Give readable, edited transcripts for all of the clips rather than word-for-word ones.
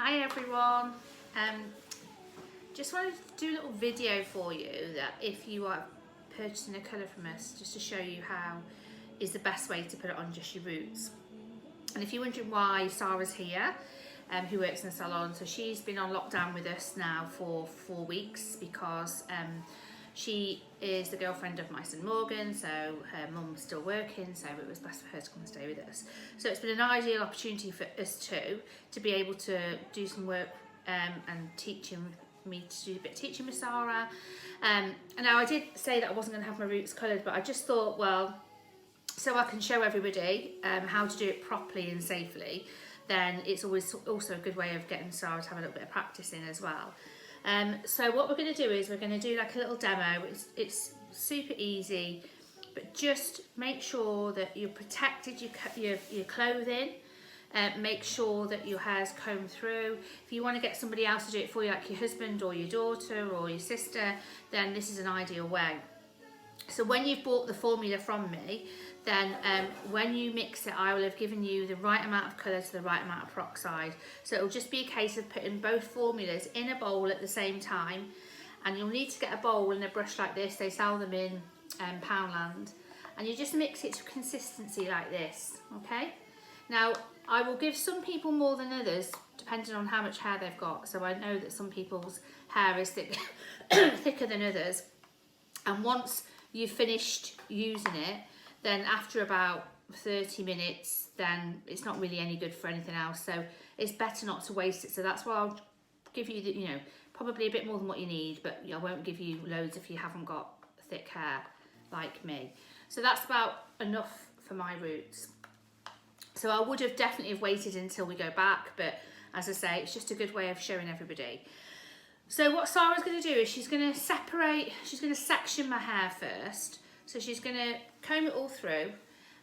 Hi everyone. Just wanted to do a little video for you that if you are purchasing a colour from us, just to show you how is the best way to put it on just your roots. And if you're wondering why Sarah's here, who works in the salon, so she's been on lockdown with us now for 4 weeks because she is the girlfriend of my son Morgan, so her mum's still working, so it was best for her to come and stay with us. So it's been an ideal opportunity for us two to be able to do some work and teaching me to do a bit of teaching with Sarah. And now I did say that I wasn't going to have my roots coloured, but I just thought, well, so I can show everybody how to do it properly and safely, then it's always also a good way of getting Sarah to have a little bit of practice in as well. So what we're going to do is we're going to do like a little demo. It's super easy, but just make sure that you're protected your clothing. Make sure that your hair's combed through. If you want to get somebody else to do it for you, like your husband or your daughter or your sister, then this is an ideal way. So when you've bought the formula from me, then when you mix it, I will have given you the right amount of colour to the right amount of peroxide. So it'll just be a case of putting both formulas in a bowl at the same time. And you'll need to get a bowl and a brush like this. They sell them in Poundland. And you just mix it to consistency like this, okay? Now, I will give some people more than others, depending on how much hair they've got. So I know that some people's hair is thicker than others. And once you've finished using it, then after about 30 minutes, then it's not really any good for anything else. So it's better not to waste it. So that's why I'll give you the, probably a bit more than what you need, but I won't give you loads if you haven't got thick hair like me. So that's about enough for my roots. So I would have definitely have waited until we go back, but as I say, it's just a good way of showing everybody. So what Sarah's going to do is she's going to section my hair first. So she's going to comb it all through,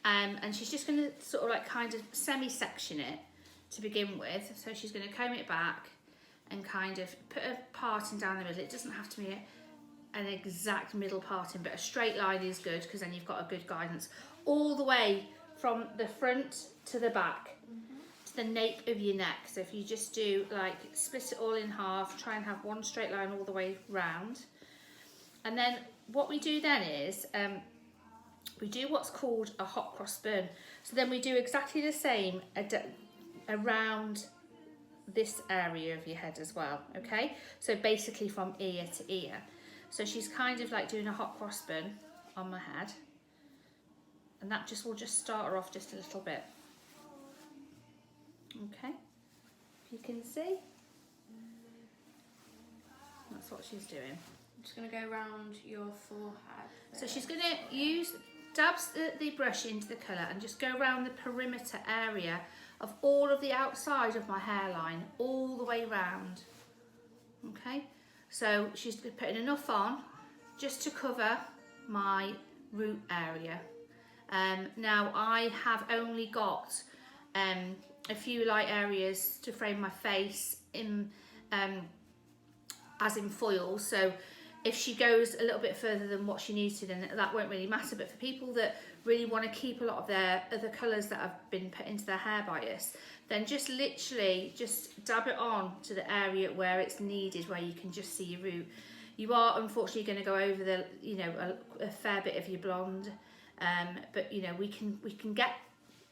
and she's just going to sort of like kind of semi-section it to begin with. So she's going to comb it back and kind of put a parting down the middle. It doesn't have to be an exact middle parting, but a straight line is good because then you've got a good guidance all the way from the front to the back, to the nape of your neck. So if you just do like split it all in half, try and have one straight line all the way round. And then what we do then is we do what's called a hot cross bun. So then we do exactly the same around this area of your head as well, okay? So basically from ear to ear. So she's kind of like doing a hot cross bun on my head. And that will just start her off just a little bit. Okay, if you can see, that's what she's doing. I'm just going to go around your forehead. So she's going to dabs the brush into the colour and just go around the perimeter area of all of the outside of my hairline, all the way round. Okay, so she's putting enough on just to cover my root area. Now I have only got a few light areas to frame my face in, as in foil. So if she goes a little bit further than what she needs to, then that won't really matter. But for people that really want to keep a lot of their other colours that have been put into their hair by us, then just literally just dab it on to the area where it's needed, where you can just see your root. You are unfortunately going to go over the, a fair bit of your blonde. But we can get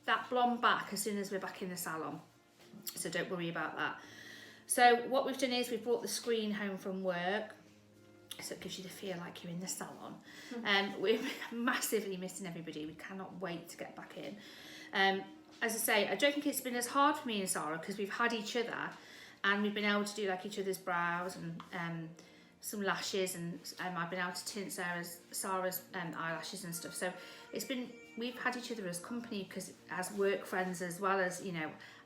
that blonde back as soon as we're back in the salon, so don't worry about that. So what we've done is we've brought the screen home from work, so it gives you the feel like you're in the salon. We're massively missing everybody. We cannot wait to get back in. As I say, I don't think it's been as hard for me and Sarah because we've had each other and we've been able to do like each other's brows and some lashes, and I've been able to tint Sarah's eyelashes and stuff. So we've had each other as company because as work friends as well as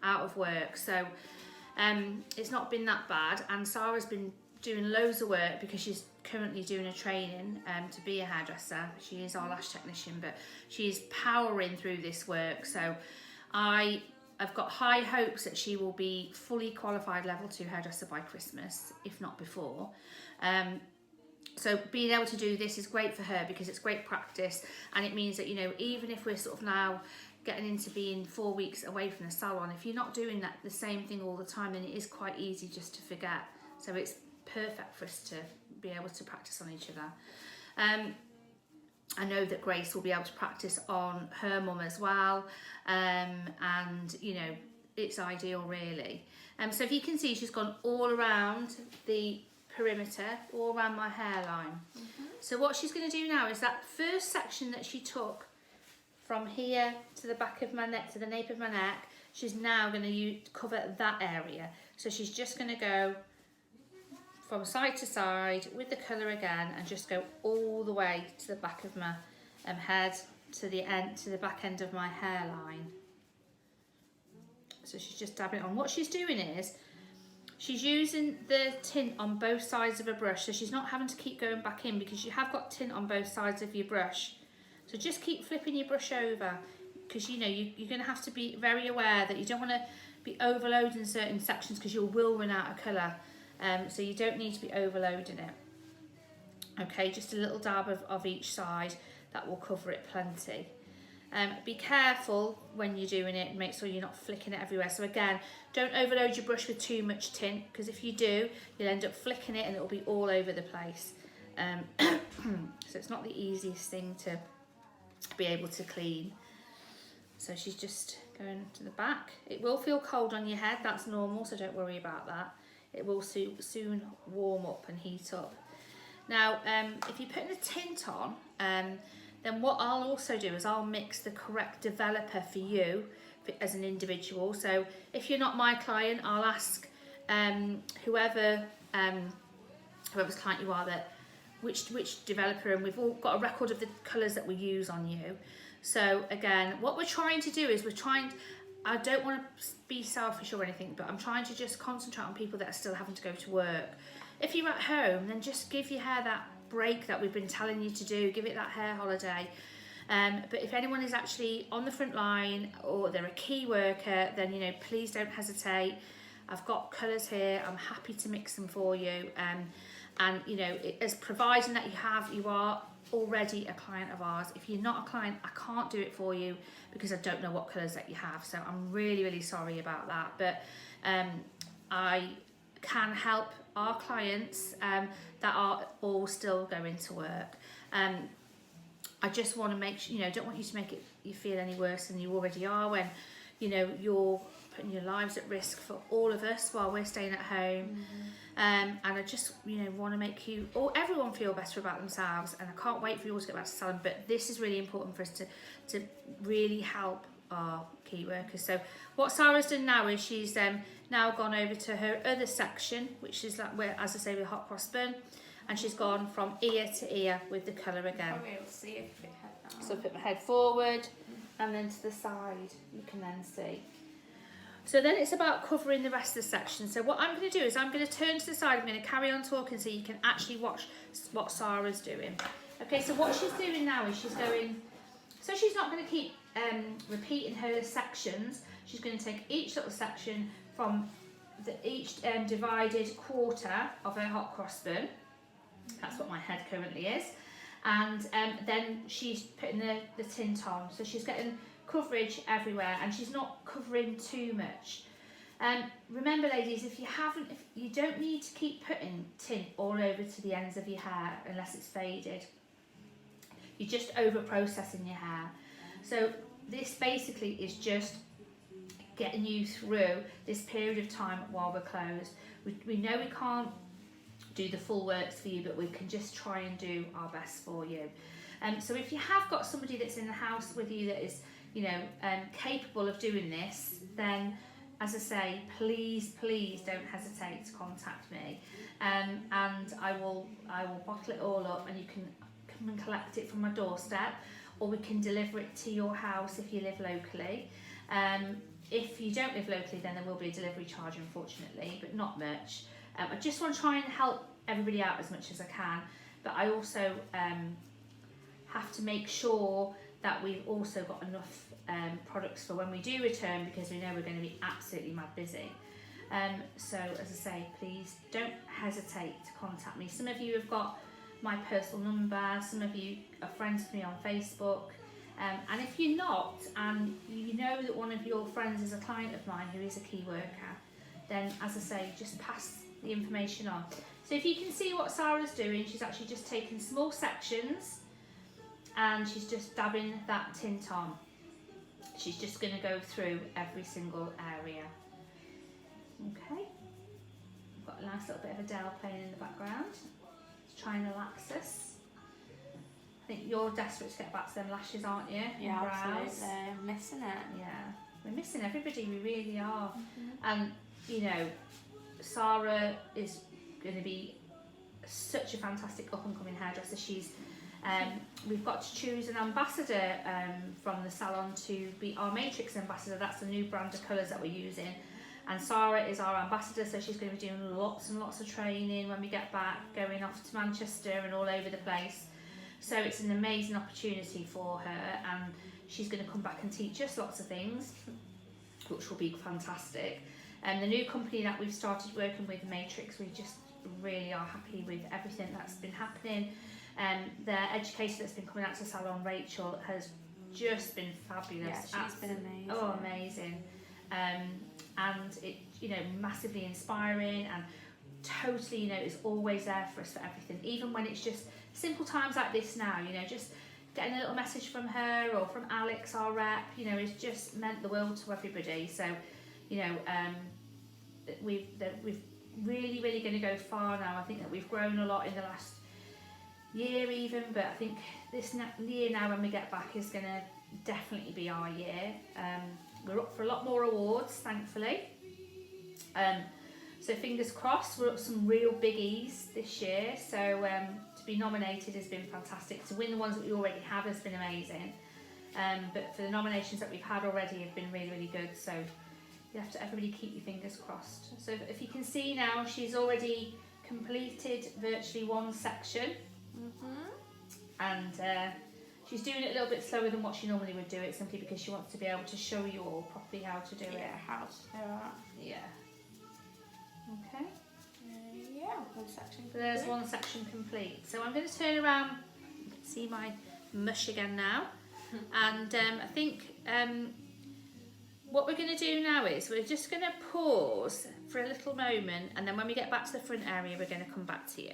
out of work. So it's not been that bad. And Sarah's been doing loads of work because she's currently doing a training to be a hairdresser. She is our lash technician, but she's powering through this work. So I've got high hopes that she will be fully qualified level 2 hairdresser by Christmas, if not before. So being able to do this is great for her because it's great practice, and it means that even if we're sort of now getting into being 4 weeks away from the salon, if you're not doing that the same thing all the time, then it is quite easy just to forget. So it's perfect for us to be able to practice on each other. I know that Grace will be able to practice on her mum as well, and you know, it's ideal really. So if you can see, she's gone all around the perimeter, all around my hairline. So what she's going to do now is that first section that she took from here to the back of my neck, to the nape of my neck, she's now going to cover that area. So she's just going to go from side to side with the colour again, and just go all the way to the back of my head, to the end, to the back end of my hairline. So she's just dabbing it on. What she's doing is she's using the tint on both sides of a brush, so she's not having to keep going back in, because you have got tint on both sides of your brush. So just keep flipping your brush over, because you know you're going to have to be very aware that you don't want to be overloading certain sections, because you will run out of colour. So you don't need to be overloading it. Okay, just a little dab of each side, that will cover it plenty. Be careful when you're doing it, and make sure you're not flicking it everywhere. So again, don't overload your brush with too much tint, because if you do, you'll end up flicking it and it will be all over the place. So it's not the easiest thing to be able to clean. So she's just going to the back. It will feel cold on your head, that's normal, so don't worry about that. It will soon warm up and heat up. Now, if you're putting a tint on, then what I'll also do is I'll mix the correct developer for you as an individual. So if you're not my client, I'll ask whoever's client you are, that which developer, and we've all got a record of the colours that we use on you. So again, what we're trying to do is I don't want to be selfish or anything, but I'm trying to just concentrate on people that are still having to go to work. If you're at home, then just give your hair that break that we've been telling you to do. Give it that hair holiday. But if anyone is actually on the front line, or they're a key worker, then, you know, please don't hesitate. I've got colours here. I'm happy to mix them for you. And you know, as providing that you are already a client of ours. If you're not a client, I can't do it for you, because I don't know what colours that you have. So I'm really, really sorry about that. But I can help our clients that are all still going to work. I just want to make sure, you know, don't want you to make you feel any worse than you already are, when, you know, you're putting your lives at risk for all of us while we're staying at home. And I just, you know, want to make you or everyone feel better about themselves, and I can't wait for you all to get back to salon. But this is really important for us to really help our key workers. So what Sarah's done now is she's now gone over to her other section, which is like where, as I say, with hot cross bun, and she's gone from ear to ear with the colour again. Probably able to see if it had that. So put my head forward and then to the side, you can then see. So then it's about covering the rest of the section. So what I'm going to do is I'm going to turn to the side. I'm going to carry on talking so you can actually watch what Sarah's doing. Okay, so what she's doing now is she's going, so she's not going to keep repeating her sections. She's going to take each little section from each divided quarter of her hot cross bun. That's what my head currently is. And then she's putting the tint on. So she's getting coverage everywhere, and she's not covering too much. Remember, ladies, if you don't need to keep putting tint all over to the ends of your hair unless it's faded. You're just over processing your hair. So this basically is just getting you through this period of time while we're closed. We know we can't do the full works for you, but we can just try and do our best for you. So if you have got somebody that's in the house with you that is, you know, capable of doing this, then, as I say, please don't hesitate to contact me, and I will bottle it all up, and you can come and collect it from my doorstep, or we can deliver it to your house if you live locally. If you don't live locally, then there will be a delivery charge, unfortunately, but not much. I just want to try and help everybody out as much as I can, but I also have to make sure that we've also got enough products for when we do return, because we know we're going to be absolutely mad busy. So as I say, please don't hesitate to contact me. Some of you have got my personal number, some of you are friends with me on Facebook, And if you're not, and you know that one of your friends is a client of mine who is a key worker, then as I say, just pass the information on. So if you can see what Sarah's doing, she's actually just taking small sections and she's just dabbing that tint on. She's just going to go through every single area. Okay, we've got a nice little bit of Adele playing in the background. Let's try and relax this. I think you're desperate to get back to them lashes, aren't you? Yeah, Brows. absolutely. I'm missing it. Yeah, we're missing everybody, we really are. And you know, Sarah is going to be such a fantastic up and coming hairdresser. She's we've got to choose an ambassador from the salon to be our Matrix ambassador. That's the new brand of colours that we're using, and Sarah is our ambassador, so she's going to be doing lots and lots of training when we get back, going off to Manchester and all over the place. So it's an amazing opportunity for her, and she's going to come back and teach us lots of things, which will be fantastic. And the new company that we've started working with, Matrix, we just really are happy with everything that's been happening. The educator that's been coming out to the salon, Rachel, has just been fabulous. Yeah, she's been amazing. Oh, amazing. And it, you know, massively inspiring, and totally, you know, is always there for us for everything. Even when it's just simple times like this now, you know, just getting a little message from her or from Alex, our rep, you know, it's just meant the world to everybody. So, you know, we've really going to go far now. I think that we've grown a lot in the last year even, but I think this year now when we get back is going to definitely be our year. We're up for a lot more awards, thankfully. So fingers crossed, we're up some real biggies this year. So to be nominated has been fantastic. To win the ones that we already have has been amazing. But for the nominations that we've had already have been really good. So you have to everybody keep your fingers crossed. So if you can see now, she's already completed virtually one section. And she's doing it a little bit slower than what she normally would do it, simply because she wants to be able to show you all properly how to do it. Yeah, how to do it. Yeah. Okay. Yeah, one section. So there's one section complete. So I'm going to turn around, you can see my mush again now. And I think what we're going to do now is we're just going to pause for a little moment, and then when we get back to the front area, we're going to come back to you.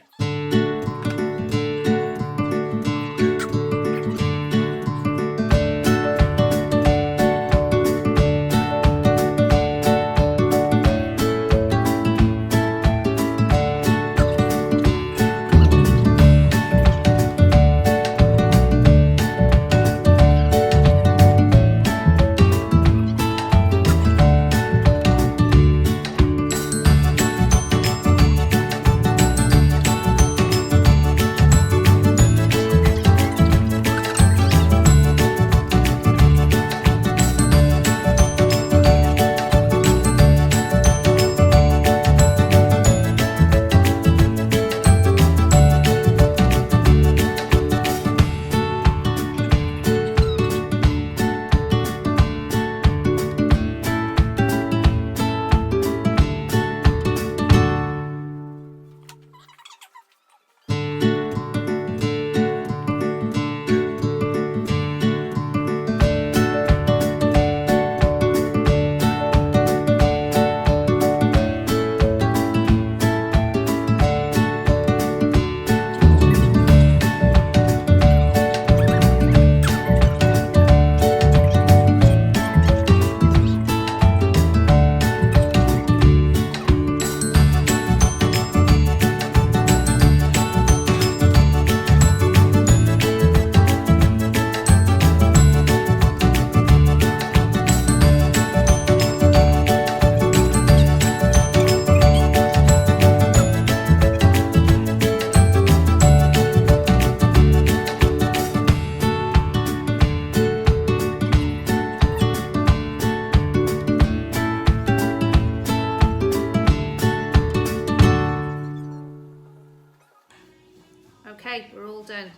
Okay, we're all done.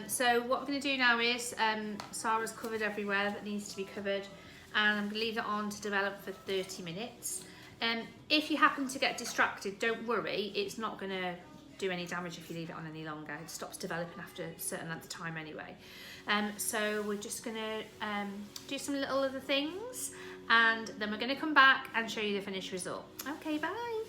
So what I'm going to do now is Sarah's covered everywhere that needs to be covered, and I'm going to leave it on to develop for 30 minutes. If you happen to get distracted, don't worry, it's not going to do any damage if you leave it on any longer. It stops developing after a certain length of time anyway. So we're just gonna do some little other things, and then we're gonna come back and show you the finished result. Okay, bye.